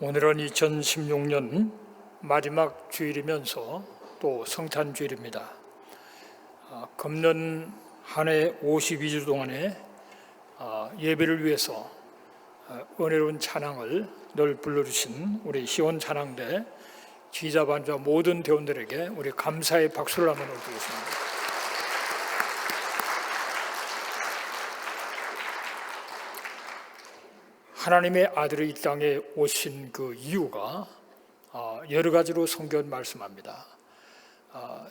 오늘은 2016년 마지막 주일이면서 또 성탄주일입니다. 금년 한 해 52주 동안에 예배를 위해서 은혜로운 찬양을 늘 불러주신 우리 시온 찬양대 기자반주와 모든 대원들에게 우리 감사의 박수를 한번 올리겠습니다. 하나님의 아들이 이 땅에 오신 그 이유가 여러 가지로 성경은 말씀합니다.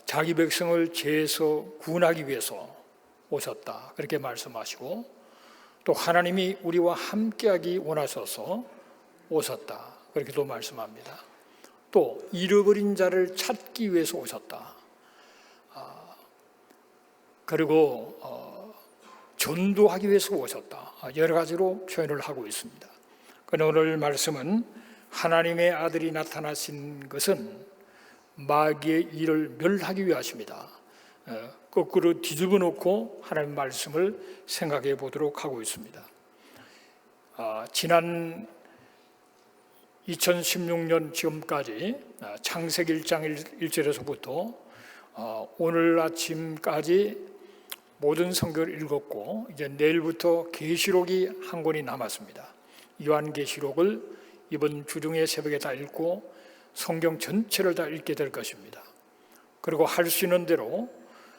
자기 백성을 죄에서 구원하기 위해서 오셨다, 그렇게 말씀하시고, 또 하나님이 우리와 함께하기 원하셔서 오셨다, 그렇게도 말씀합니다. 또 잃어버린 자를 찾기 위해서 오셨다, 그리고 전도하기 위해서 오셨다, 여러 가지로 표현을 하고 있습니다. 그런데 오늘 말씀은 하나님의 아들이 나타나신 것은 마귀의 일을 멸하기 위하십니다. 거꾸로 뒤집어 놓고 하나님의 말씀을 생각해 보도록 하고 있습니다. 지난 2016년 지금까지 창세기 1장 1절에서부터 오늘 아침까지 모든 성경을 읽었고, 이제 내일부터 계시록이 한 권이 남았습니다. 요한계시록을 이번 주중에 새벽에 다 읽고 성경 전체를 다 읽게 될 것입니다. 그리고 할 수 있는 대로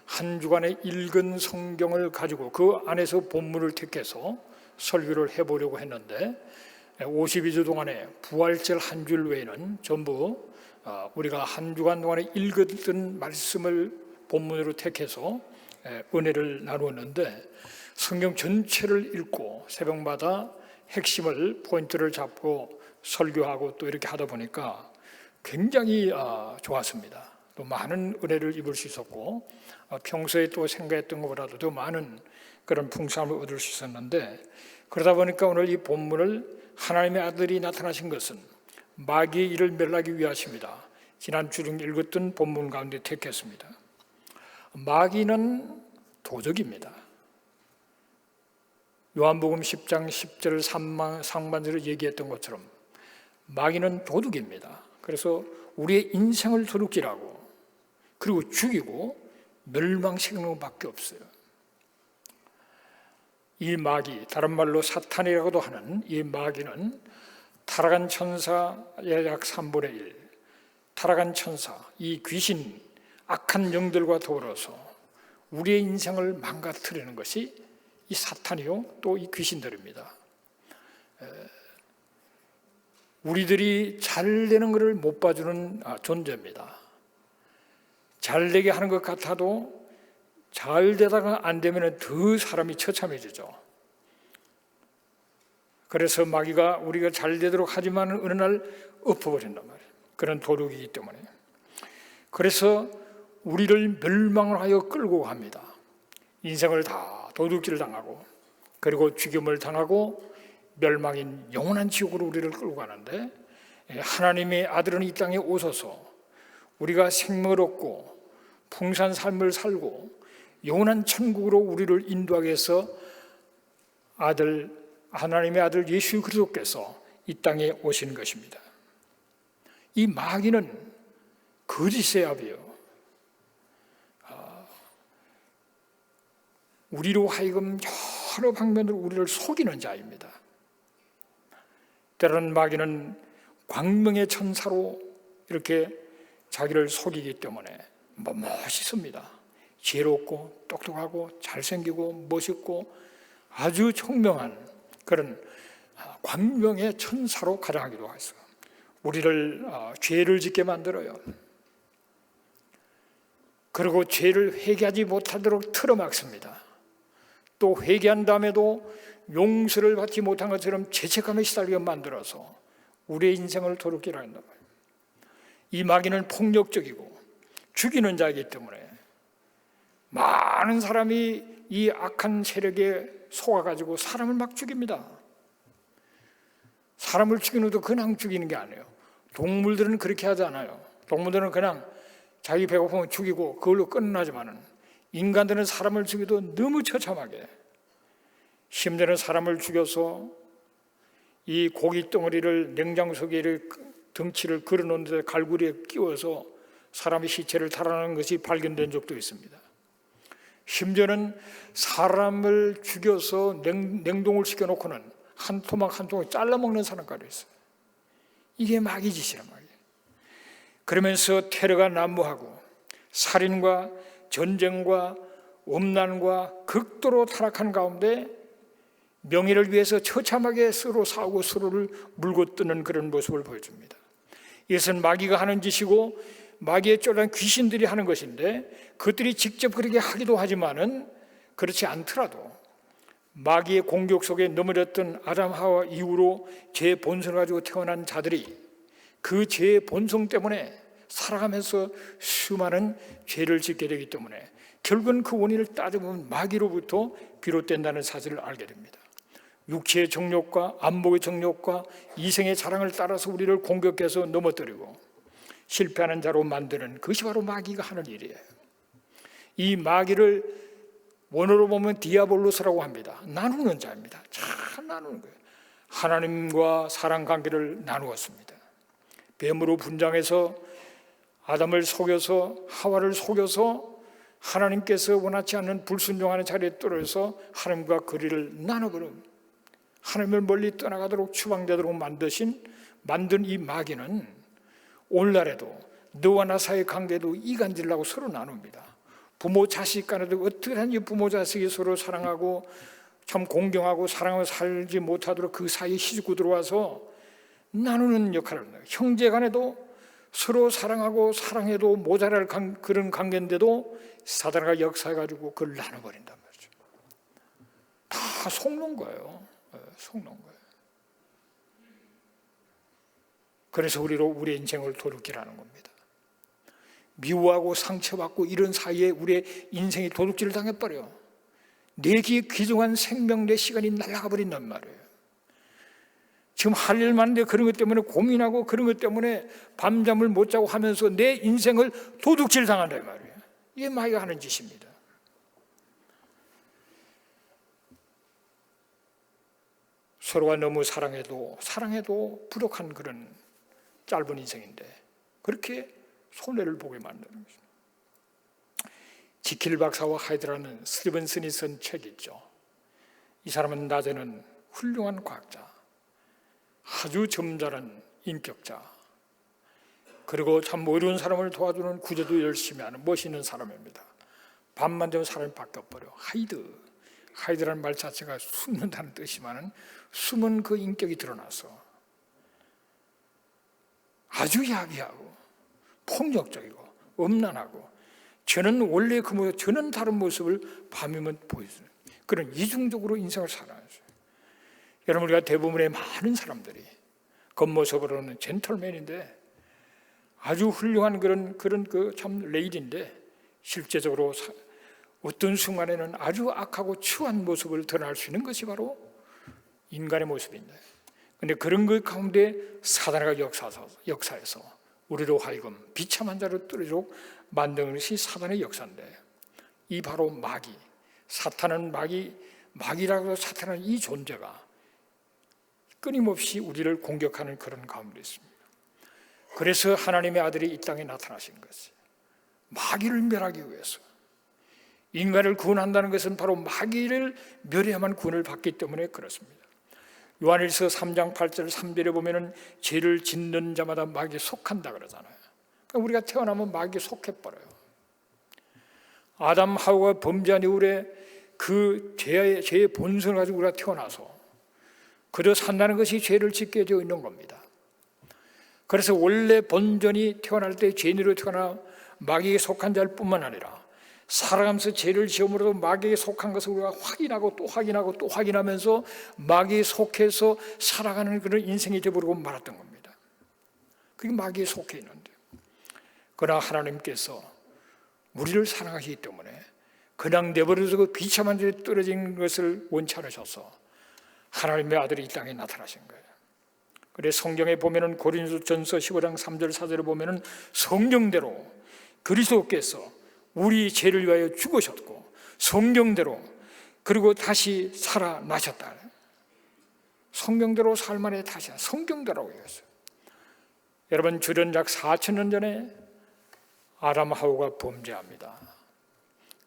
한 주간에 읽은 성경을 가지고 그 안에서 본문을 택해서 설교를 해보려고 했는데, 52주 동안에 부활절 한 줄 외에는 전부 우리가 한 주간 동안에 읽었던 말씀을 본문으로 택해서 은혜를 나누었는데, 성경 전체를 읽고 새벽마다 핵심을 포인트를 잡고 설교하고 또 이렇게 하다 보니까 굉장히 좋았습니다. 또 많은 은혜를 입을 수 있었고, 평소에 또 생각했던 것보다도 더 많은 그런 풍성함을 얻을 수 있었는데, 그러다 보니까 오늘 이 본문을 하나님의 아들이 나타나신 것은 마귀의 일을 멸하기 위하십니다. 지난 주중 읽었던 본문 가운데 택했습니다. 마귀는 도적입니다. 요한복음 10장 10절 상반절을 얘기했던 것처럼 마귀는 도둑입니다. 그래서 우리의 인생을 도둑질하고 그리고 죽이고 멸망시키는 것밖에 없어요. 이 마귀, 다른 말로 사탄이라고도 하는 이 마귀는 타락한 천사의 약 3분의 1, 타락한 천사, 이 귀신, 악한 영들과 더불어서 우리의 인생을 망가뜨리는 것이 이 사탄이요, 또 이 귀신들입니다. 우리들이 잘 되는 것을 못 봐주는 존재입니다. 잘 되게 하는 것 같아도 잘 되다가 안 되면 더 사람이 처참해지죠. 그래서 마귀가 우리가 잘 되도록 하지만 어느 날 엎어버린단 말이에요. 그런 도둑이기 때문에. 그래서 우리를 멸망을 하여 끌고 갑니다. 인생을 다 도둑질 당하고 그리고 죽임을 당하고 멸망인 영원한 지옥으로 우리를 끌고 가는데, 하나님의 아들은 이 땅에 오셔서 우리가 생명을 얻고 풍성한 삶을 살고 영원한 천국으로 우리를 인도하기 위해서 하나님의 아들 예수 그리스도께서 이 땅에 오신 것입니다. 이 마귀는 거짓의 아비요, 우리로 하여금 여러 방면으로 우리를 속이는 자입니다. 때로는 마귀는 광명의 천사로 이렇게 자기를 속이기 때문에 멋있습니다. 지혜롭고 똑똑하고 잘생기고 멋있고 아주 총명한 그런 광명의 천사로 가장하기도 하죠. 우리를 죄를 짓게 만들어요. 그리고 죄를 회개하지 못하도록 틀어막습니다. 또 회개한 다음에도 용서를 받지 못한 것처럼 죄책감에 시달리게 만들어서 우리의 인생을 도둑질을 한단 말이에요. 이 마귀는 폭력적이고 죽이는 자이기 때문에 많은 사람이 이 악한 세력에 속아가지고 사람을 막 죽입니다. 사람을 죽이는 것도 그냥 죽이는 게 아니에요. 동물들은 그렇게 하지 않아요. 동물들은 그냥 자기 배고프면 죽이고 그걸로 끝나지만은 인간들은 사람을 죽여도 너무 처참하게, 심지어는 사람을 죽여서 이 고기 덩어리를 냉장 속에 덩치를 걸어놓은 데 갈고리에 끼워서 사람의 시체를 달아나는 것이 발견된 적도 있습니다. 심지어는 사람을 죽여서 냉동을 시켜놓고는 한 토막 한 토막 잘라먹는 사람까지 있어요. 이게 마귀 짓이란 말이에요. 그러면서 테러가 난무하고 살인과 전쟁과 음란과 극도로 타락한 가운데 명예를 위해서 처참하게 서로 싸우고 서로를 물고 뜨는 그런 모습을 보여줍니다. 이것은 마귀가 하는 짓이고 마귀의 쫄란 귀신들이 하는 것인데, 그들이 직접 그렇게 하기도 하지만은 그렇지 않더라도 마귀의 공격 속에 넘어졌던 아담 하와 이후로 죄의 본성을 가지고 태어난 자들이 그 죄의 본성 때문에 살아가면서 수많은 죄를 짓게 되기 때문에 결국은 그 원인을 따져보면 마귀로부터 비롯된다는 사실을 알게 됩니다. 육체의 정욕과 안목의 정욕과 이생의 자랑을 따라서 우리를 공격해서 넘어뜨리고 실패하는 자로 만드는 것이 바로 마귀가 하는 일이에요. 이 마귀를 원어로 보면 디아볼로스라고 합니다. 나누는 자입니다. 잘 나누는 거예요. 하나님과 사랑 관계를 나누었습니다. 뱀으로 분장해서 아담을 속여서 하와를 속여서 하나님께서 원하지 않는 불순종하는 자리에 떨어져서 하나님과 거리를 나눠버린, 하나님을 멀리 떠나가도록 추방되도록 만든 이 마귀는 오늘날에도 너와 나 사이의 관계도 이간질라고 서로 나눕니다. 부모 자식 간에도 어떻게 하는지 부모 자식이 서로 사랑하고 참 공경하고 사랑하며 살지 못하도록 그 사이에 시집고 들어와서 나누는 역할을 합니다. 형제 간에도 서로 사랑하고 사랑해도 모자랄 그런 관계인데도 사단가 역사해가지고 그걸 나눠버린단 말이죠. 다 속는 거예요. 속는 거예요. 그래서 우리의 인생을 도둑질하는 겁니다. 미워하고 상처받고 이런 사이에 우리의 인생이 도둑질을 당해버려요. 내 귀중한 생명, 내 시간이 날아가 버린단 말이에요. 지금 할 일 많은데 그런 것 때문에 고민하고 그런 것 때문에 밤잠을 못 자고 하면서 내 인생을 도둑질 당한단 말이에요. 이게 마귀가 하는 짓입니다. 서로가 너무 사랑해도 부족한 그런 짧은 인생인데 그렇게 손해를 보게 만드는 것입니다. 지킬 박사와 하이드라는 스티븐슨이 쓴 책이 있죠. 이 사람은 낮에는 훌륭한 과학자, 아주 점잖은 인격자, 그리고 참 어려운 사람을 도와주는 구제도 열심히 하는 멋있는 사람입니다. 밤만 되면 사람이 바뀌어버려. 하이드라는 말 자체가 숨는다는 뜻이지만 숨은 그 인격이 드러나서 아주 야비하고 폭력적이고 음란하고 저는 원래 그 모습, 저는 다른 모습을 밤이면 보여주는 그런 이중적으로 인생을 살아요. 여러분, 우리가 대부분의 많은 사람들이 겉모습으로는 젠틀맨인데 아주 훌륭한 그런 그 참 레이디인데 실제적으로 어떤 순간에는 아주 악하고 추한 모습을 드러날 수 있는 것이 바로 인간의 모습인데, 그런데 그런 것 가운데 사단의 역사에서 우리로 하여금 비참한 자로 떨어지도록 만드는 것이 사단의 역사인데, 이 바로 사탄은 마귀라고 사탄은 이 존재가 끊임없이 우리를 공격하는 그런 가운데 있습니다. 그래서 하나님의 아들이 이 땅에 나타나신 것이에요. 마귀를 멸하기 위해서. 인간을 구원한다는 것은 바로 마귀를 멸해야만 구원을 받기 때문에 그렇습니다. 요한일서 3장 8절 3절에 보면은 죄를 짓는 자마다 마귀에 속한다 그러잖아요. 그러니까 우리가 태어나면 마귀에 속해버려요. 아담 하와가 범죄한 이후에 그 죄의 본성을 가지고 우리가 태어나서 그저 산다는 것이 죄를 짓게 되어 있는 겁니다. 그래서 원래 본전이 태어날 때 죄인으로 태어나 마귀에 속한 자일 뿐만 아니라 살아가면서 죄를 지음으로도 마귀에 속한 것을 우리가 확인하고 또 확인하고 또 확인하면서 마귀에 속해서 살아가는 그런 인생이 되어버리고 말았던 겁니다. 그게 마귀에 속해 있는데, 그러나 하나님께서 우리를 사랑하시기 때문에 그냥 내버려서 그 비참한 데에 떨어진 것을 원치 않으셔서 하나님의 아들이 이 땅에 나타나신 거예요. 그래서 성경에 보면은 고린도전서 15장 3절 4절에 보면은 성경대로 그리스도께서 우리 죄를 위하여 죽으셨고 성경대로 그리고 다시 살아나셨다. 성경대로 살만해 다시 성경대로라고 얘기했어요. 여러분, 주전 약 4,000년 전에 아담 하와가 범죄합니다.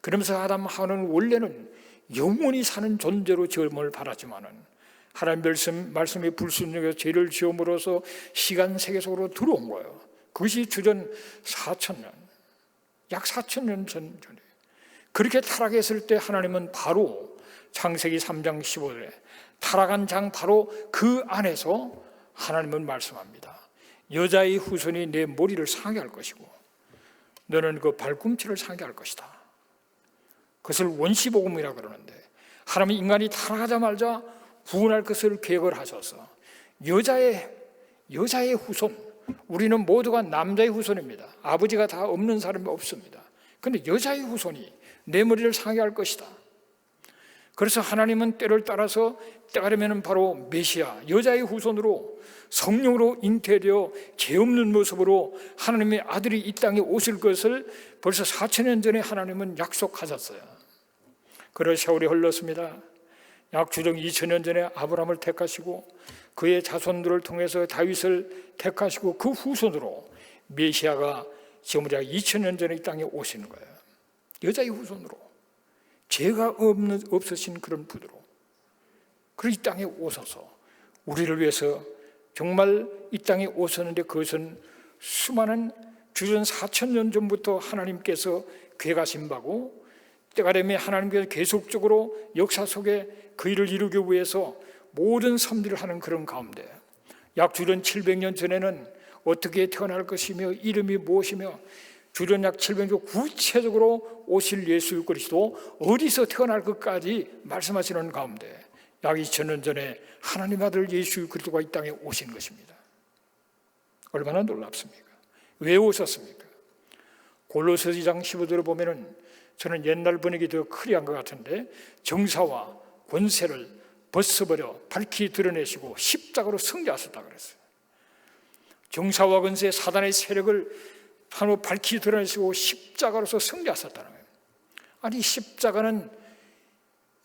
그러면서 아담 하와는 원래는 영원히 사는 존재로 지음을 받았지만은 하나님 말씀에 불순종해서 죄를 지음으로써 시간 세계 속으로 들어온 거예요. 그것이 주전 4,000년, 약 4,000년 전에. 그렇게 타락했을 때 하나님은 바로 창세기 3장 15절에 타락한 장 바로 그 안에서 하나님은 말씀합니다. 여자의 후손이 내 머리를 상하게 할 것이고 너는 그 발꿈치를 상하게 할 것이다. 그것을 원시복음이라 그러는데 하나님은 인간이 타락하자마자 구원할 것을 계획을 하셔서 여자의 후손, 우리는 모두가 남자의 후손입니다. 아버지가 다 없는 사람이 없습니다. 그런데 여자의 후손이 내 머리를 상하게 할 것이다. 그래서 하나님은 때를 따라서 때가 되면 바로 메시아, 여자의 후손으로 성령으로 잉태되어 죄 없는 모습으로 하나님의 아들이 이 땅에 오실 것을 벌써 4,000년 전에 하나님은 약속하셨어요. 그럴 세월이 흘렀습니다. 약 주정 2,000년 전에 아브라함을 택하시고 그의 자손들을 통해서 다윗을 택하시고 그 후손으로 메시아가 지금 약 2,000년 전에 이 땅에 오시는 거예요. 여자의 후손으로 죄가 없으신 그런 분으로 그 이 땅에 오셔서 우리를 위해서 정말 이 땅에 오셨는데 그것은 수많은 주전 4,000년 전부터 하나님께서 계획하신 바고 때가 되면 하나님께서 계속적으로 역사 속에 그 일을 이루기 위해서 모든 섭리를 하는 그런 가운데 약 주전 700년 전에는 어떻게 태어날 것이며 이름이 무엇이며 주전 약 700년 구체적으로 오실 예수 그리스도 어디서 태어날 것까지 말씀하시는 가운데 약 2,000년 전에 하나님 아들 예수 그리스도가 이 땅에 오신 것입니다. 얼마나 놀랍습니까? 왜 오셨습니까? 골로새 2장 15절을 보면은 저는 옛날 번역이 더 크리한 것 같은데 정사와 권세를 벗어버려 밝히 드러내시고 십자가로 승리하셨다 그랬어요. 정사와 권세, 사단의 세력을 바로 밝히 드러내시고 십자가로서 승리하셨다는 거예요. 아니 십자가는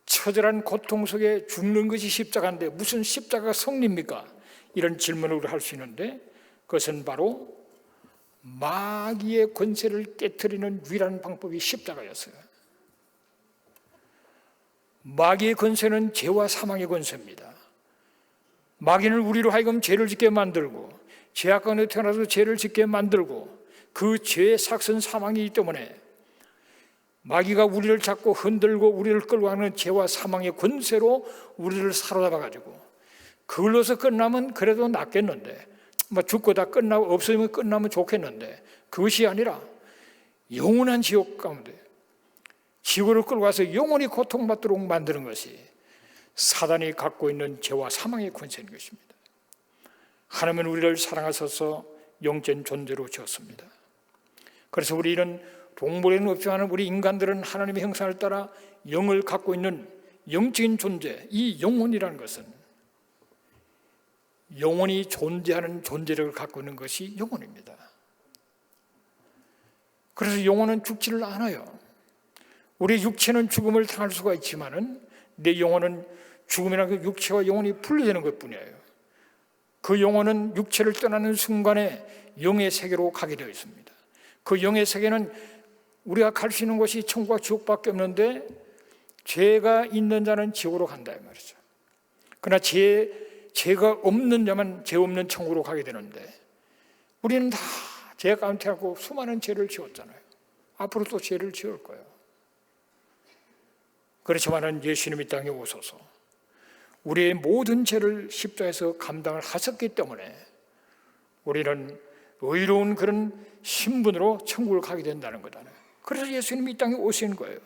처절한 고통 속에 죽는 것이 십자가인데 무슨 십자가가 성립니까? 이런 질문을 할 수 있는데 그것은 바로 마귀의 권세를 깨트리는 유일한 방법이 십자가였어요. 마귀의 권세는 죄와 사망의 권세입니다. 마귀는 우리로 하여금 죄를 짓게 만들고 죄악 가운데 태어나서 죄를 짓게 만들고 그 죄의 삭선 사망이기 때문에 마귀가 우리를 잡고 흔들고 우리를 끌고 가는 죄와 사망의 권세로 우리를 사로잡아가지고 그걸로서 끝나면 그래도 낫겠는데 죽고 다 끝나고 없어지면 끝나면 좋겠는데 그것이 아니라 영원한 지옥 가운데 지옥을 끌고 가서 영원히 고통받도록 만드는 것이 사단이 갖고 있는 죄와 사망의 권세인 것입니다. 하나님은 우리를 사랑하셔서 영적 존재로 지었습니다. 그래서 우리는 동물에는 없지만 우리 인간들은 하나님의 형상을 따라 영을 갖고 있는 영적인 존재, 이 영혼이라는 것은 영원히 존재하는 존재력을 갖고 있는 것이 영혼입니다. 그래서 영혼은 죽지를 않아요. 우리 육체는 죽음을 당할 수가 있지만은 내 영혼은 죽음이나 그 육체와 영혼이 분리되는 것뿐이에요. 그 영혼은 육체를 떠나는 순간에 영의 세계로 가게 되어 있습니다. 그 영의 세계는 우리가 갈 수 있는 곳이 천국과 지옥밖에 없는데 죄가 있는 자는 지옥으로 간다 이 말이죠. 그러나 죄가 없는 자만 죄 없는 천국으로 가게 되는데 우리는 다 죄 가운데 하고 수많은 죄를 지었잖아요. 앞으로 또 죄를 지을 거예요. 그렇지만은 예수님이 땅에 오셔서 우리의 모든 죄를 십자가에서 감당을 하셨기 때문에 우리는 의로운 그런 신분으로 천국을 가게 된다는 거잖아요. 그래서 예수님이 이 땅에 오신 거예요.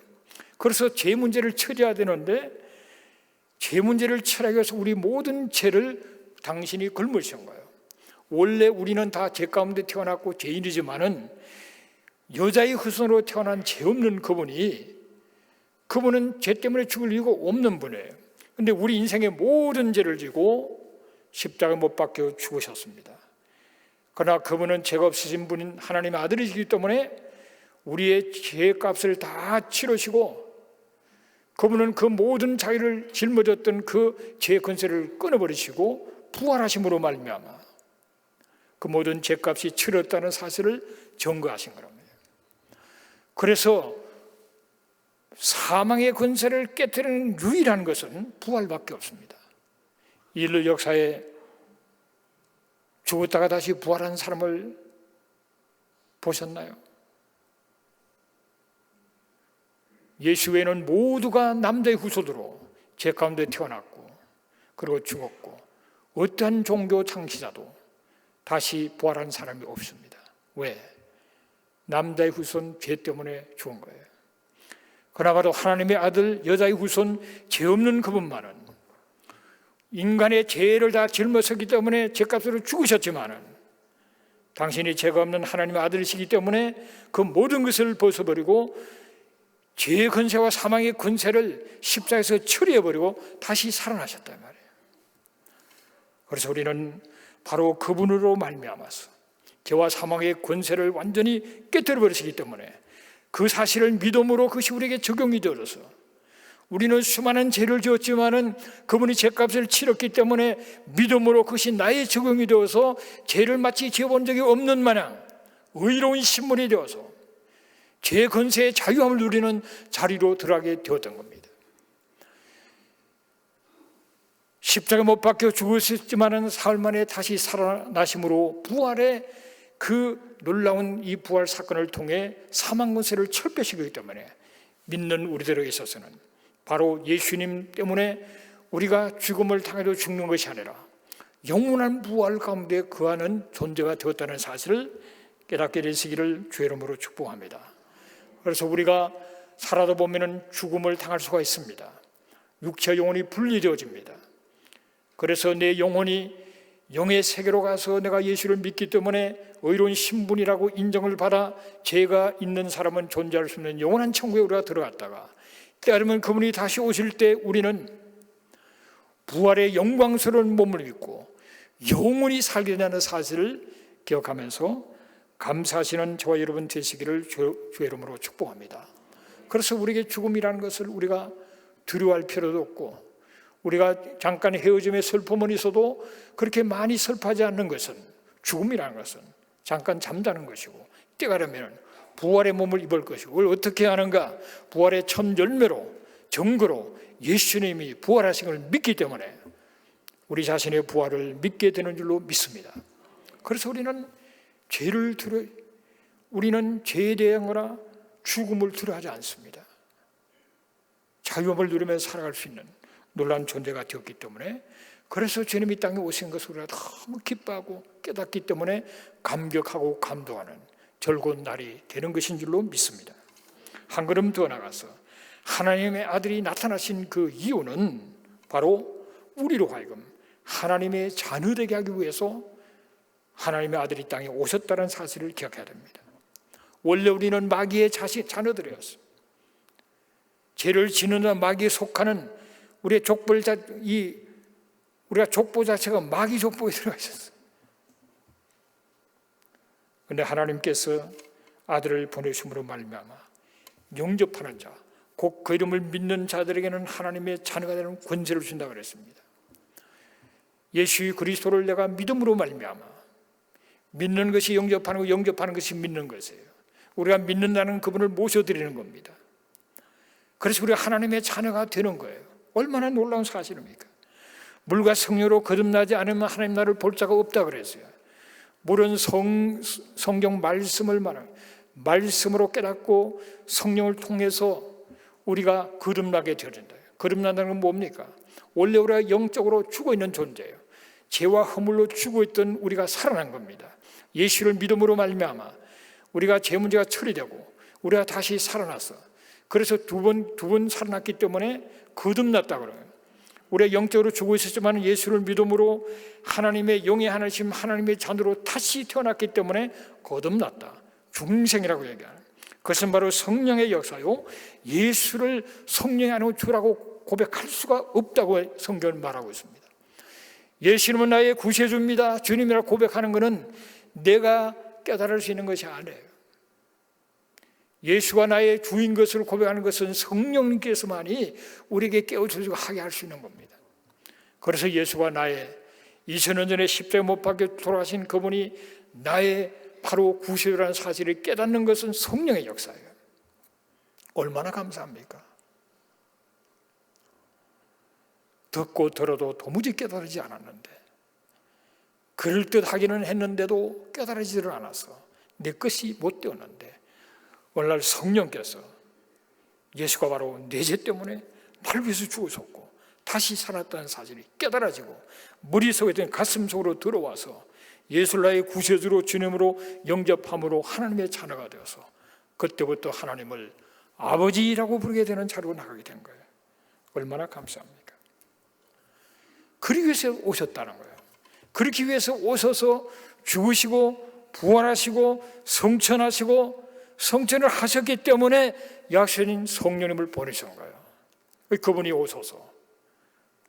그래서 죄 문제를 처리해야 되는데 죄 문제를 처리하기 위해서 우리 모든 죄를 당신이 걸으신 거예요. 원래 우리는 다 죄 가운데 태어났고 죄인이지만은 여자의 후손으로 태어난 죄 없는 그분은 죄 때문에 죽을 이유가 없는 분이에요. 그런데 우리 인생의 모든 죄를 지고 십자가에 못 박혀 죽으셨습니다. 그러나 그분은 죄가 없으신 분인 하나님의 아들이시기 때문에 우리의 죄값을 다 치르시고 그분은 그 모든 자기를 짊어졌던 그 죄의 권세를 끊어버리시고 부활하심으로 말미암아 그 모든 죄값이 치렀다는 사실을 증거하신 겁니다. 그래서 사망의 권세를 깨뜨리는 유일한 것은 부활밖에 없습니다. 인류 역사에 죽었다가 다시 부활한 사람을 보셨나요? 예수 외에는 모두가 남자의 후손으로 죄 가운데 태어났고 그리고 죽었고 어떠한 종교 창시자도 다시 부활한 사람이 없습니다. 왜? 남자의 후손 죄 때문에 죽은 거예요. 그나마도 하나님의 아들 여자의 후손 죄 없는 그분만은 인간의 죄를 다 짊어졌기 때문에 죄값으로 죽으셨지만은 당신이 죄가 없는 하나님의 아들이시기 때문에 그 모든 것을 벗어버리고 죄의 권세와 사망의 권세를 십자가에서 처리해버리고 다시 살아나셨단 말이에요. 그래서 우리는 바로 그분으로 말미암아서 죄와 사망의 권세를 완전히 깨뜨려 버리시기 때문에 그 사실을 믿음으로 그것이 우리에게 적용이 되어서 우리는 수많은 죄를 지었지만은 그분이 죄값을 치렀기 때문에 믿음으로 그것이 나의 적용이 되어서 죄를 마치 지어본 적이 없는 마냥 의로운 신분이 되어서 죄의 권세의 자유함을 누리는 자리로 들어가게 되었던 겁니다. 십자가 못 박혀 죽으셨지만은 사흘 만에 다시 살아나심으로 부활의 그 놀라운 이 부활 사건을 통해 사망 권세를 철폐시키기 때문에 믿는 우리들에게 있어서는 바로 예수님 때문에 우리가 죽음을 당해도 죽는 것이 아니라 영원한 부활 가운데 거하는 존재가 되었다는 사실을 깨닫게 되시기를 주의 이름으로 축복합니다. 그래서 우리가 살아다 보면은 죽음을 당할 수가 있습니다. 육체와 영혼이 분리되어집니다. 그래서 내 영혼이 영의 세계로 가서 내가 예수를 믿기 때문에 의로운 신분이라고 인정을 받아 죄가 있는 사람은 존재할 수 없는 영원한 천국에 우리가 들어갔다가 때아르면 그분이 다시 오실 때 우리는 부활의 영광스러운 몸을 입고 영원히 살게 되는 사실을 기억하면서 감사하시는 저와 여러분 되시기를 주의 이름으로 축복합니다. 그래서 우리에게 죽음이라는 것을 우리가 두려워할 필요도 없고 우리가 잠깐 헤어짐의 슬픔은 있어도 그렇게 많이 슬퍼하지 않는 것은 죽음이라는 것은 잠깐 잠자는 것이고 때가 되면 부활의 몸을 입을 것이고 그걸 어떻게 하는가? 부활의 첫 열매로 증거로 예수님이 부활하신 걸 믿기 때문에 우리 자신의 부활을 믿게 되는 줄로 믿습니다. 그래서 우리는 죄에 대하거나 죽음을 두려워하지 않습니다. 자유함을 누리면서 살아갈 수 있는 놀라운 존재가 되었기 때문에 그래서 주님이 땅에 오신 것을 우리가 너무 기뻐하고 깨닫기 때문에 감격하고 감동하는 즐거운 날이 되는 것인 줄로 믿습니다. 한 걸음 더 나가서 하나님의 아들이 나타나신 그 이유는 바로 우리로 하여금 하나님의 자녀되게 하기 위해서 하나님의 아들이 땅에 오셨다는 사실을 기억해야 됩니다. 원래 우리는 마귀의 자녀들이었어요. 죄를 지는 마귀에 속하는 우리의 우리가 족보 자체가 마귀 족보에 들어가 있었어요. 그런데 하나님께서 아들을 보내심으로 말미암아 영접하는 자, 곧 그 이름을 믿는 자들에게는 하나님의 자녀가 되는 권세를 준다고 그랬습니다. 예수 그리스도를 내가 믿음으로 말미암아 믿는 것이 영접하는 거, 영접하는 것이 믿는 것이에요. 우리가 믿는다는 그분을 모셔드리는 겁니다. 그래서 우리가 하나님의 자녀가 되는 거예요. 얼마나 놀라운 사실입니까? 물과 성령으로 거듭나지 않으면 하나님 나라를 볼 자가 없다 그랬어요. 물은 성경 말씀을 말하는 말씀으로 깨닫고 성령을 통해서 우리가 거듭나게 되어진다. 거듭난다는 건 뭡니까? 원래 우리가 영적으로 죽어있는 존재예요. 죄와 허물로 죽어있던 우리가 살아난 겁니다. 예수를 믿음으로 말미암아 우리가 죄 문제가 처리되고 우리가 다시 살아났어. 그래서 두 번 살아났기 때문에 거듭났다 그래요. 우리가 영적으로 죽어 있었지만 예수를 믿음으로 하나님의 영의 하나님 하나님의 자녀로 다시 태어났기 때문에 거듭났다. 중생이라고 얘기하는 그것은 바로 성령의 역사요. 예수를 성령이 아니고 주라고 고백할 수가 없다고 성경은 말하고 있습니다. 예수님은 나의 구세주입니다. 주님이라고 고백하는 것은 내가 깨달을 수 있는 것이 아니에요. 예수가 나의 주인 것을 고백하는 것은 성령님께서만이 우리에게 깨워주시고 하게 할 수 있는 겁니다. 그래서 예수가 나의 2000년 전에 십자가에 못 박혀 돌아가신 그분이 나의 바로 구세주라는 사실을 깨닫는 것은 성령의 역사예요. 얼마나 감사합니까? 듣고 들어도 도무지 깨달지 않았는데, 그럴듯하기는 했는데도 깨달아지지를 않았어. 내 것이 못 되었는데 오늘날 성령께서 예수가 바로 내 죄 때문에 나를 위해서 죽으셨고 다시 살았다는 사실이 깨달아지고 머릿속에 든 가슴 속으로 들어와서 예수를 나의 구세주로 주님으로 영접함으로 하나님의 자녀가 되어서 그때부터 하나님을 아버지라고 부르게 되는 자리로 나가게 된 거예요. 얼마나 감사합니까? 그러기 위해서 오셨다는 거예요. 그렇기 위해서 오셔서 죽으시고 부활하시고 성천을 하셨기 때문에 약속인 성령님을 보내신 거예요. 그분이 오셔서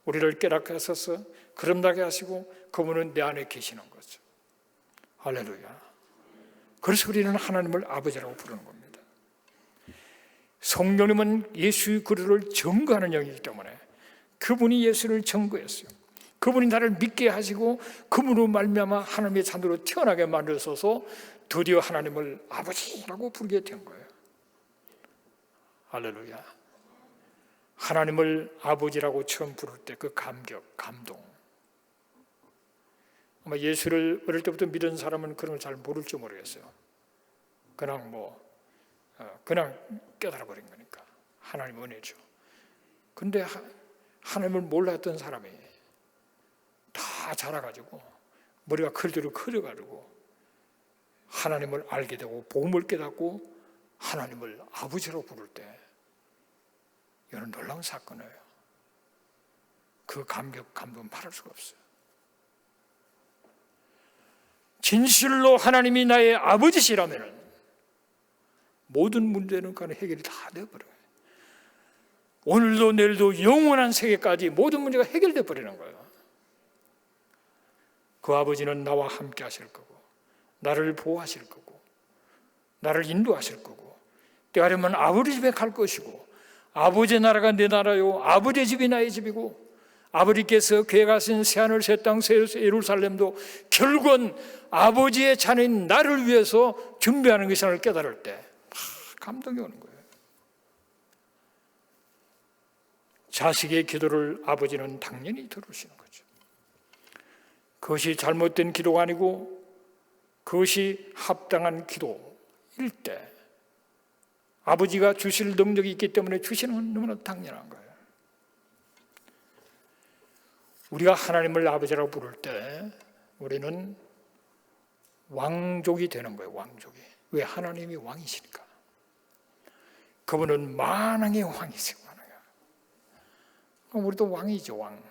우리를 깨닫게 하셔서 거듭나게 하시고 그분은 내 안에 계시는 거죠. 할렐루야. 그래서 우리는 하나님을 아버지라고 부르는 겁니다. 성령님은 예수의 그리스도를 증거하는 영이기 때문에 그분이 예수를 증거했어요. 그분이 나를 믿게 하시고 그분으로 말미암아 하나님의 자녀로 태어나게 만드셔서 드디어 하나님을 아버지라고 부르게 된 거예요. 할렐루야. 하나님을 아버지라고 처음 부를 때 그 감격, 감동. 아마 예수를 어릴 때부터 믿은 사람은 그런 걸 잘 모를지 모르겠어요. 그냥 깨달아 버린 거니까. 하나님 은혜죠. 근데 하나님을 몰랐던 사람이 다 자라가지고 머리가 클대로 커져가지고 하나님을 알게 되고 복음을 깨닫고 하나님을 아버지로 부를 때 이건 놀라운 사건이에요. 그 감격, 감동 말할 수가 없어요. 진실로 하나님이 나의 아버지시라면 모든 문제는 그냥 해결이 다 되어버려요. 오늘도 내일도 영원한 세계까지 모든 문제가 해결되어 버리는 거예요. 그 아버지는 나와 함께 하실 거고 나를 보호하실 거고 나를 인도하실 거고 때가 되면 아버지 집에 갈 것이고 아버지의 나라가 내 나라요 아버지의 집이 나의 집이고 아버지께서 계획하신 새하늘 새 땅 새 예루살렘도 결국은 아버지의 자녀인 나를 위해서 준비하는 것이라는 걸 깨달을 때 감동이 오는 거예요. 자식의 기도를 아버지는 당연히 들으시는 거죠. 그것이 잘못된 기도가 아니고 그것이 합당한 기도일 때 아버지가 주실 능력이 있기 때문에 주시는 건 너무나 당연한 거예요. 우리가 하나님을 아버지라고 부를 때 우리는 왕족이 되는 거예요. 왕족이. 왜? 하나님이 왕이시니까. 그분은 만왕의 왕이세요. 우리도 왕이죠. 왕.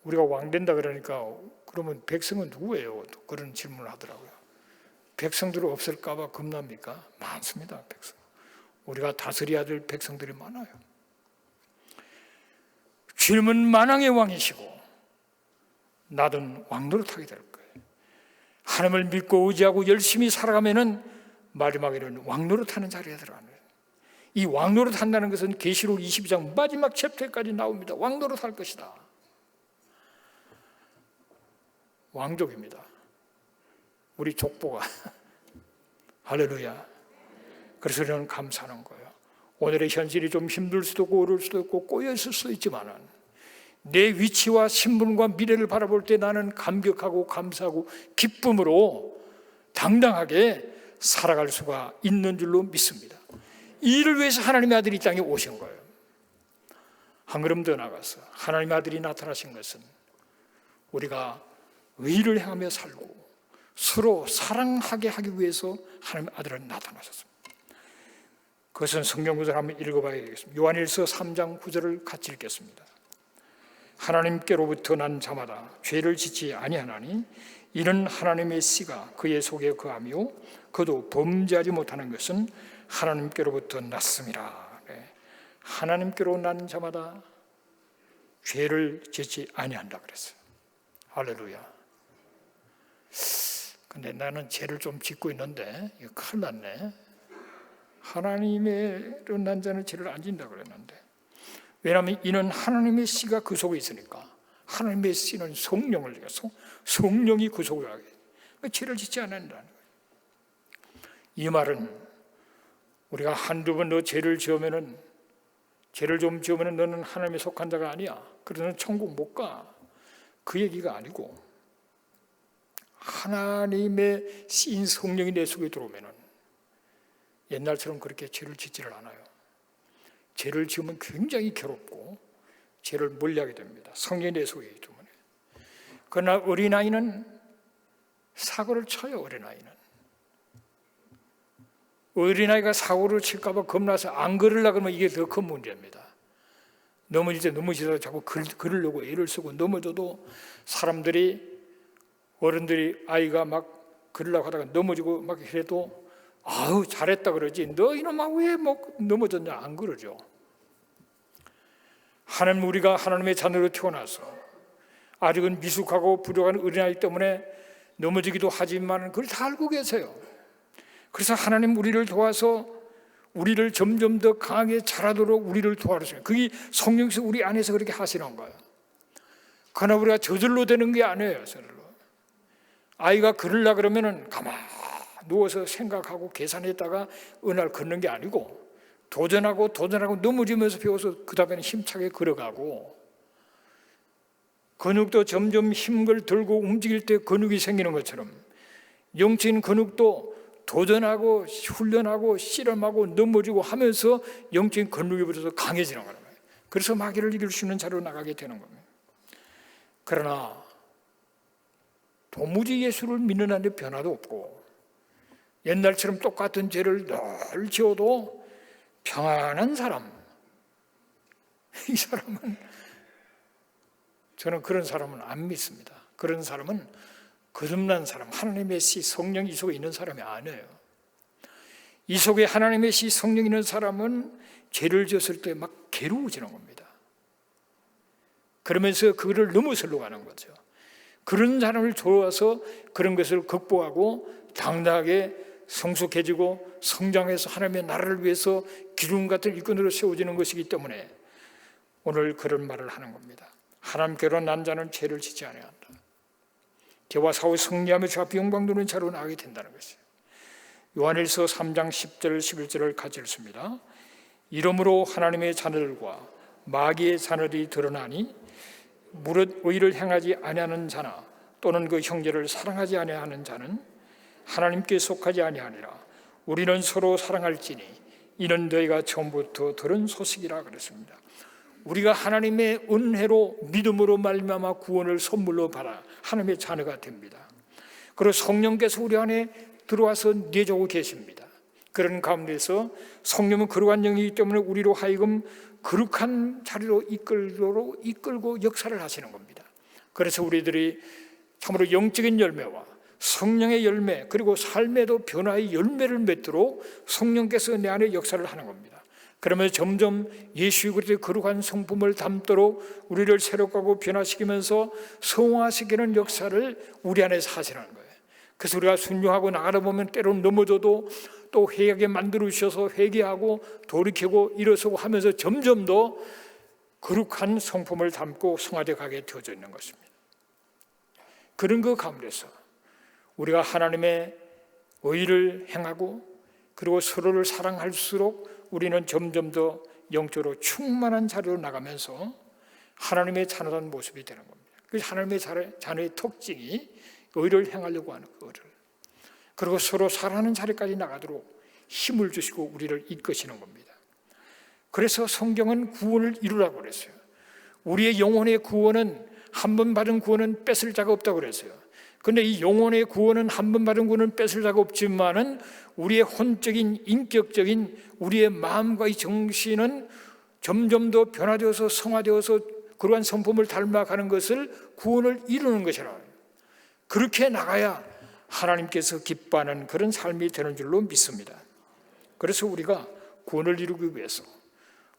우리가 왕 된다 그러니까 그러면 백성은 누구예요? 그런 질문을 하더라고요. 백성들 없을까 봐 겁납니까? 많습니다. 백성. 우리가 다스려야 될 백성들이 많아요. 주님은 만왕의 왕이시고 나는 왕노릇하게 될 거예요. 하나님을 믿고 의지하고 열심히 살아가면은 마지막에는 왕노릇하는 자리에 들어가는 거예요. 이 왕노릇한다는 것은 계시록 22장 마지막 챕터까지 나옵니다. 왕노릇할 것이다. 왕족입니다. 우리 족보가 할렐루야. 그래서 저는 감사하는 거예요. 오늘의 현실이 좀 힘들 수도 있고 어려울 수도 있고 꼬여있을 수도 있지만 내 위치와 신분과 미래를 바라볼 때 나는 감격하고 감사하고 기쁨으로 당당하게 살아갈 수가 있는 줄로 믿습니다. 이를 위해서 하나님의 아들이 이 땅에 오신 거예요. 한 걸음 더 나가서 하나님의 아들이 나타나신 것은 우리가 의를 행하며 살고 서로 사랑하게 하기 위해서 하나님의 아들은 나타나셨습니다. 그것은 성경 구절을 한번 읽어봐야 되겠습니다. 요한일서 3장 9절을 같이 읽겠습니다. 하나님께로부터 난 자마다 죄를 짓지 아니하나니 이는 하나님의 씨가 그의 속에 거하며 그도 범죄하지 못하는 것은 하나님께로부터 났음이라. 네. 하나님께로 난 자마다 죄를 짓지 아니한다 그랬어요. 할렐루야. 근데 나는 죄를 좀 짓고 있는데 이거 큰일 났네. 하나님의 난 자는 죄를 안 진다고 그랬는데, 왜냐하면 이는 하나님의 씨가 그 속에 있으니까. 하나님의 씨는 성령을 얘기해서 성령이 그 속에 하게 죄를 짓지 않는다는 거예요. 이 말은 우리가 한두 번 너 죄를 지으면은, 죄를 좀 지으면은 너는 하나님에 속한 자가 아니야, 그래서 너는 천국 못 가, 그 얘기가 아니고, 하나님의 씨인 성령이 내 속에 들어오면은 옛날처럼 그렇게 죄를 짓지를 않아요. 죄를 지으면 굉장히 괴롭고 죄를 멀리하게 됩니다. 성령이 내 속에 있기 때문에. 그러나 어린아이는 사고를 쳐요. 어린아이가 사고를 칠까 봐 겁나서 안 걸으려고 하면 이게 더 큰 문제입니다. 넘어질 때 넘어지다가 자꾸 걸으려고 애를 쓰고 넘어져도 어른들이 아이가 막 걸으려고 하다가 넘어지고 막 해도 아우 잘했다 그러지, 너 이놈아 왜 넘어졌냐 안 그러죠. 우리가 하나님의 자녀로 태어나서 아직은 미숙하고 부족한 어린아이 때문에 넘어지기도 하지만 그걸 다 알고 계세요. 그래서 하나님 우리를 도와서 우리를 점점 더 강하게 자라도록 우리를 도와주세요. 그게 성령께서 우리 안에서 그렇게 하시는 거예요. 그러나 우리가 저절로 되는 게 아니에요. 저절로. 아이가 걸으려고 그러면은 가만히 누워서 생각하고 계산했다가 어느 날 걷는 게 아니고 도전하고 넘어지면서 배워서 그 다음에는 힘차게 걸어가고, 근육도 점점 힘을 들고 움직일 때 근육이 생기는 것처럼 영적인 근육도 도전하고 훈련하고 실험하고 넘어지고 하면서 영적인 근육이 붙어서 강해지는 거예요. 그래서 마귀를 이길 수 있는 자로 나가게 되는 겁니다. 그러나 도무지 예수를 믿는 한데 변화도 없고 옛날처럼 똑같은 죄를 늘 지어도 평안한 사람, 이 사람은, 저는 그런 사람은 안 믿습니다. 그런 사람은 거듭난 사람, 하나님의 씨, 성령이 이 속에 있는 사람이 아니에요. 이 속에 하나님의 씨, 성령이 있는 사람은 죄를 지었을 때 막 괴로워지는 겁니다. 그러면서 그거를 넘어서려고 하는 거죠. 그런 사람을 좋아서 그런 것을 극복하고 당당하게 성숙해지고 성장해서 하나님의 나라를 위해서 기둥 같은 일꾼으로 세워지는 것이기 때문에 오늘 그런 말을 하는 겁니다. 하나님께로 난 자는 죄를 짓지 아니한다. 죄와 사고에 승리하며 주 앞에 영광 누리는 자로 나가게 된다는 것이에요. 요한일서 3장 10절 11절을 같이 읽습니다. 이러므로 하나님의 자녀들과 마귀의 자녀들이 드러나니 무릇 의를 행하지 아니하는 자나 또는 그 형제를 사랑하지 아니하는 자는 하나님께 속하지 아니하니라. 우리는 서로 사랑할지니 이는 너희가 처음부터 들은 소식이라 그랬습니다. 우리가 하나님의 은혜로 믿음으로 말미암아 구원을 선물로 받아 하나님의 자녀가 됩니다. 그리고 성령께서 우리 안에 들어와서 내주고 계십니다. 그런 가운데서 성령은 거룩한 영이기 때문에 우리로 하여금 거룩한 자리로 이끌고 역사를 하시는 겁니다. 그래서 우리들이 참으로 영적인 열매와 성령의 열매, 그리고 삶에도 변화의 열매를 맺도록 성령께서 내 안에 역사를 하는 겁니다. 그러면서 점점 예수 그리스도의 거룩한 성품을 담도록 우리를 새롭게 하고 변화시키면서 성화시키는 역사를 우리 안에서 하시는 거예요. 그래서 우리가 순종하고 나가다 보면 때로는 넘어져도 또 회개하게 만들어 주셔서 회개하고 돌이키고 일어서고 하면서 점점 더 거룩한 성품을 담고 성화되어 가게 되어져 있는 것입니다. 그런 그 가운데서 우리가 하나님의 의를 행하고 그리고 서로를 사랑할수록 우리는 점점 더 영적으로 충만한 자리로 나가면서 하나님의 자녀라는 모습이 되는 겁니다. 그 하나님의 자녀의 특징이 의를 행하려고 하는 거를, 그리고 서로 사랑하는 자리까지 나가도록 힘을 주시고 우리를 이끄시는 겁니다. 그래서 성경은 구원을 이루라고 그랬어요. 우리의 영혼의 구원은 한 번 받은 구원은 뺏을 자가 없다고 그랬어요. 그런데 이 영혼의 구원은 한 번 받은 구원은 뺏을 자가 없지만은 우리의 혼적인 인격적인 우리의 마음과 이 정신은 점점 더 변화되어서 성화되어서 그러한 성품을 닮아가는 것을 구원을 이루는 것이라. 그렇게 나가야 하나님께서 기뻐하는 그런 삶이 되는 줄로 믿습니다. 그래서 우리가 구원을 이루기 위해서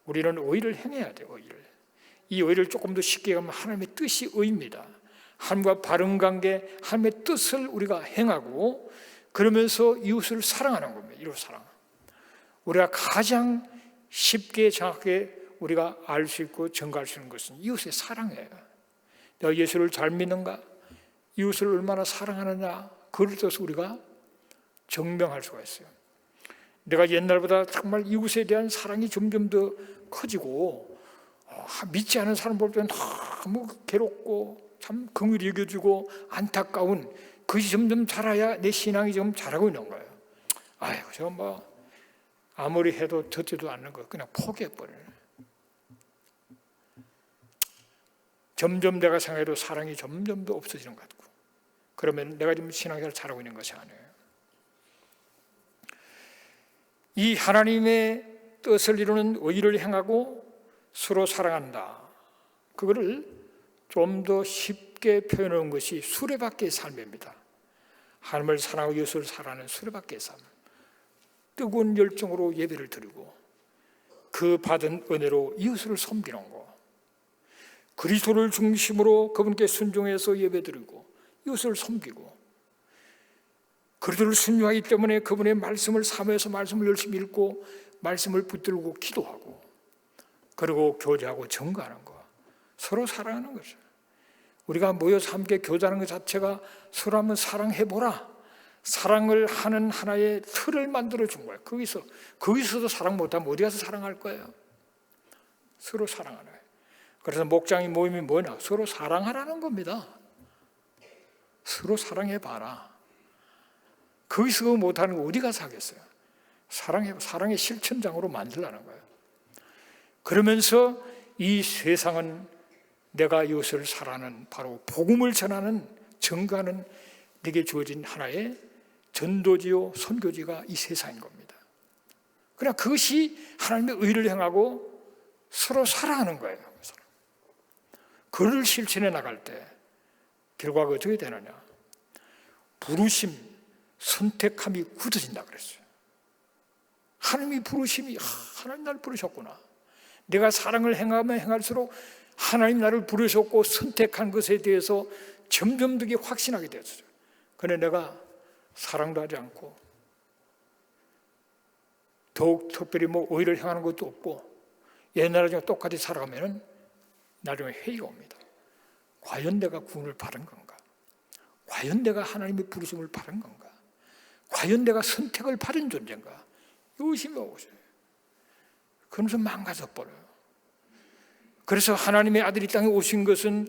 우리는 의를 행해야 돼요. 의를. 이 의를 조금 더 쉽게 가면 하나님의 뜻이 의입니다. 하나님과 바른 관계, 하나님의 뜻을 우리가 행하고 그러면서 이웃을 사랑하는 겁니다. 이웃 사랑. 우리가 가장 쉽게 정확하게 우리가 알 수 있고 증거할 수 있는 것은 이웃의 사랑이에요. 내가 예수를 잘 믿는가? 이웃을 얼마나 사랑하느냐? 그걸 통해서 우리가 증명할 수가 있어요. 내가 옛날보다 정말 이웃에 대한 사랑이 점점 더 커지고 믿지 않은 사람 볼 때는 너무 괴롭고 참 긍휼히 여겨주고 안타까운 그것이 점점 자라야 내 신앙이 좀 자라고 있는 거예요. 아이고 저 뭐 아무리 해도 듣지도 않는 거 그냥 포기해버려요. 점점 내가 생각해도 사랑이 점점 더 없어지는 것 같고 그러면 내가 지금 신앙생활 잘하고 있는 것이 아니에요. 이 하나님의 뜻을 이루는 의를 행하고 서로 사랑한다. 그거를 좀 더 쉽게 표현하는 것이 수레바퀴의 삶입니다. 하나님을 사랑하고 이웃을 사랑하는 수레바퀴의 삶. 뜨거운 열정으로 예배를 드리고 그 받은 은혜로 이웃을 섬기는 것. 그리스도를 중심으로 그분께 순종해서 예배드리고 이웃을 섬기고 그리스도를 순종하기 때문에 그분의 말씀을 사모해서 말씀을 열심히 읽고 말씀을 붙들고 기도하고 그리고 교제하고 증거하는 것. 서로 사랑하는 거죠. 우리가 모여서 함께 교제하는 것 자체가 서로 한번 사랑해보라. 사랑을 하는 하나의 틀을 만들어준 거예요. 거기서도 사랑 못하면 어디 가서 사랑할 거예요? 서로 사랑하는 거예요. 그래서 목장의 모임이 뭐냐? 서로 사랑하라는 겁니다. 서로 사랑해봐라. 거기서 못하는 거 어디 가서 하겠어요? 사랑의 실천장으로 만들라는 거예요. 그러면서 이 세상은 내가 이웃을 사랑하는 바로 복음을 전하는 증거하는 내게 주어진 하나의 전도지요 선교지가 이 세상인 겁니다. 그러나 그것이 하나님의 의를 행하고 서로 사랑하는 거예요. 그를 실천해 나갈 때 결과가 어떻게 되느냐? 부르심, 선택함이 굳어진다 그랬어요. 하나님이 부르심이 하나님 나를 부르셨구나. 내가 사랑을 행하면 행할수록 하나님 나를 부르셨고 선택한 것에 대해서 점점 더 확신하게 되었어요. 그런데 내가 사랑도 하지 않고 더욱 특별히 의를 행하는 것도 없고 옛날에 똑같이 살아가면 나중에 회의가 옵니다. 과연 내가 구원을 받은 건가? 과연 내가 하나님의 부르심을 받은 건가? 과연 내가 선택을 받은 존재인가? 의심이 오고요. 그러면서 망가져버려요. 그래서 하나님의 아들이 땅에 오신 것은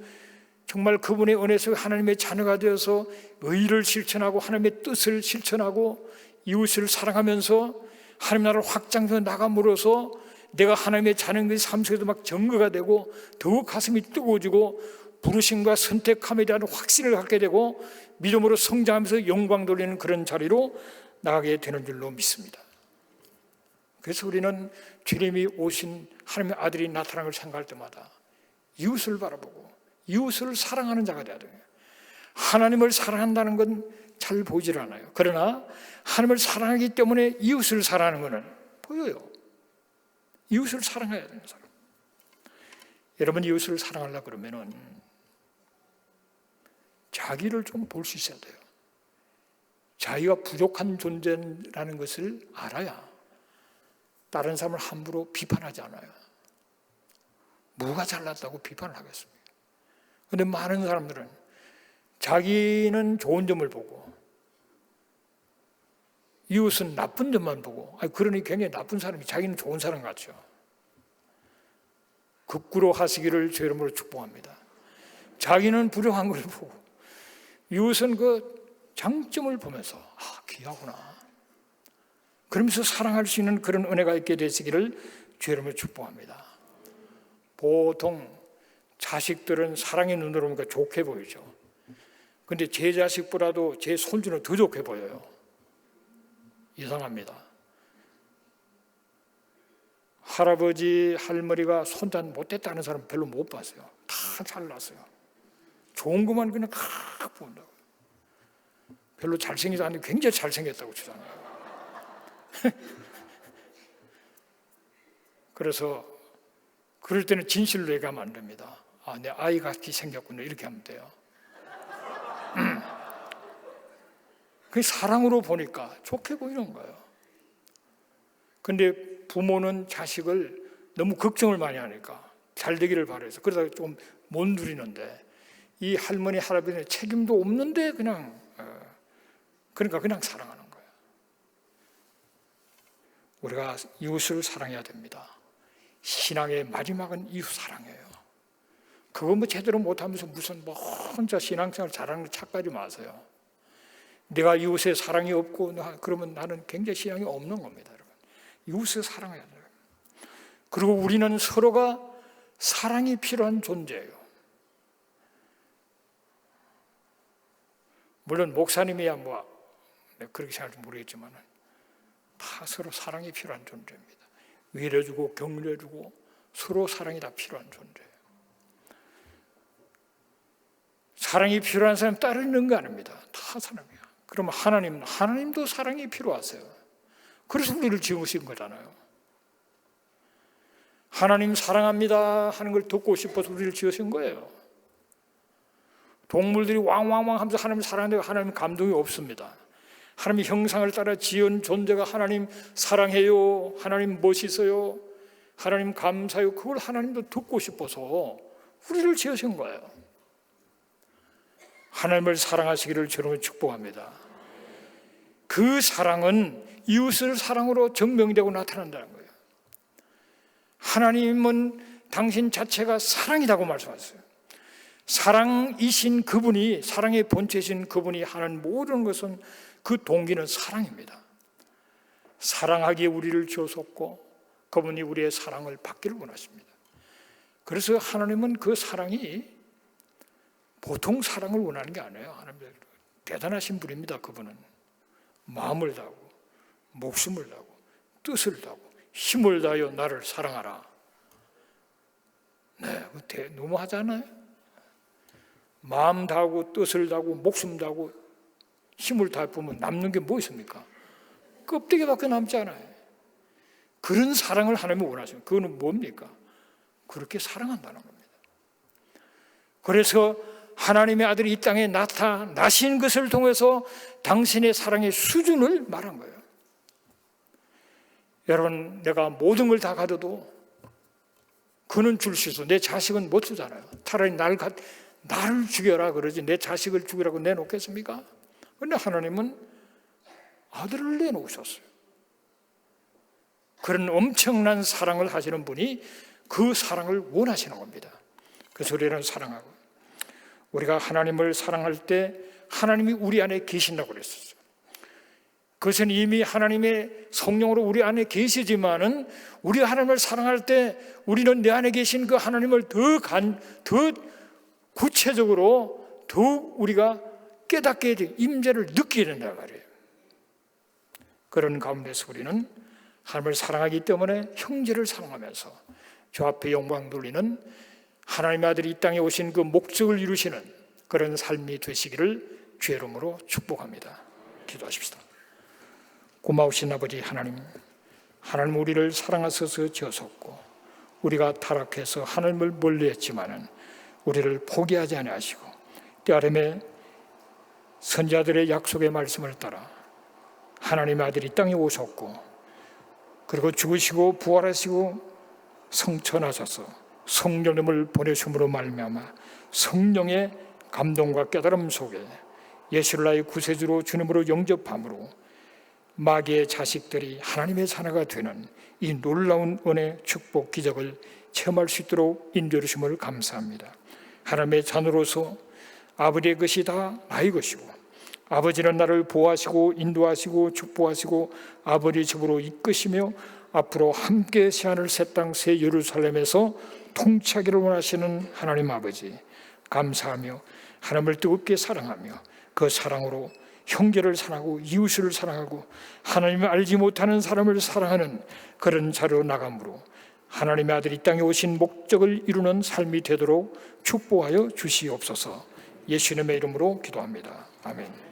정말 그분의 은혜에서 하나님의 자녀가 되어서 의를 실천하고 하나님의 뜻을 실천하고 이웃을 사랑하면서 하나님 나라를 확장해서 나감으로써 내가 하나님의 자녀인 것이 삶 속에도 막 증거가 되고 더욱 가슴이 뜨거워지고 부르심과 선택함에 대한 확신을 갖게 되고 믿음으로 성장하면서 영광 돌리는 그런 자리로 나가게 되는 줄로 믿습니다. 그래서 우리는 주님이 오신 하나님의 아들이 나타나는 걸 생각할 때마다 이웃을 바라보고 이웃을 사랑하는 자가 되어야 돼요. 하나님을 사랑한다는 건 잘 보이질 않아요. 그러나 하나님을 사랑하기 때문에 이웃을 사랑하는 것은 보여요. 이웃을 사랑해야 되는 사람. 여러분 이웃을 사랑하려고 그러면은 자기를 좀 볼 수 있어야 돼요. 자기가 부족한 존재라는 것을 알아야 다른 사람을 함부로 비판하지 않아요. 뭐가 잘났다고 비판을 하겠습니까? 그런데 많은 사람들은 자기는 좋은 점을 보고 이웃은 나쁜 점만 보고 그러니 굉장히 나쁜 사람이 자기는 좋은 사람 같죠. 거꾸로 하시기를 주 이름으로 축복합니다. 자기는 부족한 걸 보고 이웃은 그 장점을 보면서 귀하구나. 그러면서 사랑할 수 있는 그런 은혜가 있게 되시기를 주 이름으로 축복합니다. 보통 자식들은 사랑의 눈으로 보니까 좋게 보이죠. 그런데 제 자식보다도 제 손주는 더 좋게 보여요. 이상합니다. 할아버지, 할머니가 손자 못됐다는 사람 별로 못 봤어요. 다 잘났어요. 좋은 것만 그냥 탁 본다고. 별로 잘생기지 않는데 굉장히 잘생겼다고 주장해요. 그래서 그럴 때는 진실로 얘기하면 안 됩니다. 내 아이 같이 생겼군요. 이렇게 하면 돼요. 그 사랑으로 보니까 좋게 보이는 거예요. 근데 부모는 자식을 너무 걱정을 많이 하니까 잘 되기를 바라서 그러다가 좀 못 누리는데, 이 할머니 할아버지는 책임도 없는데 그러니까 그냥 사랑하는 거예요. 우리가 이웃을 사랑해야 됩니다. 신앙의 마지막은 이웃 사랑이에요. 그거 뭐 제대로 못하면서 무슨 뭐 혼자 신앙생활 잘하는 거 착각하지 마세요. 내가 이웃에 사랑이 없고 그러면 나는 굉장히 신앙이 없는 겁니다, 여러분. 이웃을 사랑해야 돼요. 그리고 우리는 서로가 사랑이 필요한 존재예요. 물론 목사님이야 뭐 그렇게 생각할지 모르겠지만 다 서로 사랑이 필요한 존재입니다. 위로해주고 격려해주고 서로 사랑이 다 필요한 존재예요. 사랑이 필요한 사람 따로 있는 거 아닙니다. 다 사랑이야. 그러면 하나님도 사랑이 필요하세요. 그래서 우리를 지으신 거잖아요. 하나님 사랑합니다 하는 걸 듣고 싶어서 우리를 지으신 거예요. 동물들이 왕왕왕 하면서 하나님 사랑한다고 하나님 감동이 없습니다. 하나님의 형상을 따라 지은 존재가 하나님 사랑해요, 하나님 멋있어요, 하나님 감사해요, 그걸 하나님도 듣고 싶어서 우리를 지으신 거예요. 하나님을 사랑하시기를 주님을 축복합니다. 그 사랑은 이웃을 사랑으로 증명되고 나타난다는 거예요. 하나님은 당신 자체가 사랑이라고 말씀하셨어요. 사랑이신 그분이, 사랑의 본체이신 그분이 하는 모든 것은 그 동기는 사랑입니다. 사랑하기에 우리를 지으셨고 그분이 우리의 사랑을 받기를 원하십니다. 그래서 하나님은 그 사랑이 보통 사랑을 원하는 게 아니에요. 하나님 대단하신 분입니다. 그분은 마음을 다하고 목숨을 다하고 뜻을 다하고 힘을 다하여 나를 사랑하라. 네, 너무하잖아요. 마음 다하고 뜻을 다하고 목숨 다하고 힘을 다하면 남는 게 뭐 있습니까? 껍데기밖에 남지 않아요. 그런 사랑을 하나님이 원하십니다. 그거는 뭡니까? 그렇게 사랑한다는 겁니다. 그래서 하나님의 아들이 이 땅에 나타나신 것을 통해서 당신의 사랑의 수준을 말한 거예요. 여러분, 내가 모든 걸 다 가져도 그는 줄 수 있어. 내 자식은 못 주잖아요. 차라리 나를 죽여라 그러지 내 자식을 죽이라고 내놓겠습니까? 그런데 하나님은 아들을 내놓으셨어요. 그런 엄청난 사랑을 하시는 분이 그 사랑을 원하시는 겁니다. 그래서 우리는 사랑하고, 우리가 하나님을 사랑할 때 하나님이 우리 안에 계신다고 그랬었어요. 그것은 이미 하나님의 성령으로 우리 안에 계시지만은 우리 하나님을 사랑할 때 우리는 내 안에 계신 그 하나님을 더 구체적으로 더욱 우리가 깨닫게 돼 임재를 느끼게 된단 말이에요. 그런 가운데서 우리는 하나님을 사랑하기 때문에 형제를 사랑하면서 주 앞에 영광 돌리는 하나님의 아들이 이 땅에 오신 그 목적을 이루시는 그런 삶이 되시기를 주의 이름으로 축복합니다. 기도하십시다. 고마우신 아버지 하나님, 하나님 우리를 사랑하셔서 지으셨고 우리가 타락해서 하나님을 멀리했지만은 우리를 포기하지 아니하시고 때아름에 선지자들의 약속의 말씀을 따라 하나님의 아들이 이 땅에 오셨고 그리고 죽으시고 부활하시고 성천하셔서 성령님을 보내심으로 말미암아 성령의 감동과 깨달음 속에 예수를 나의 구세주로 주님으로 영접함으로 마귀의 자식들이 하나님의 자녀가 되는 이 놀라운 은혜, 축복, 기적을 체험할 수 있도록 인도해 주심을 감사합니다. 하나님의 자녀로서 아버지의 것이 다 나의 것이고 아버지는 나를 보호하시고 인도하시고 축복하시고 아버지 집으로 이끄시며 앞으로 함께 새하늘 새 땅 새 예루살렘에서 통치하기를 원하시는 하나님 아버지 감사하며 하나님을 뜨겁게 사랑하며 그 사랑으로 형제를 사랑하고 이웃을 사랑하고 하나님을 알지 못하는 사람을 사랑하는 그런 자로 나감으로 하나님의 아들이 이 땅에 오신 목적을 이루는 삶이 되도록 축복하여 주시옵소서. 예수님의 이름으로 기도합니다. 아멘.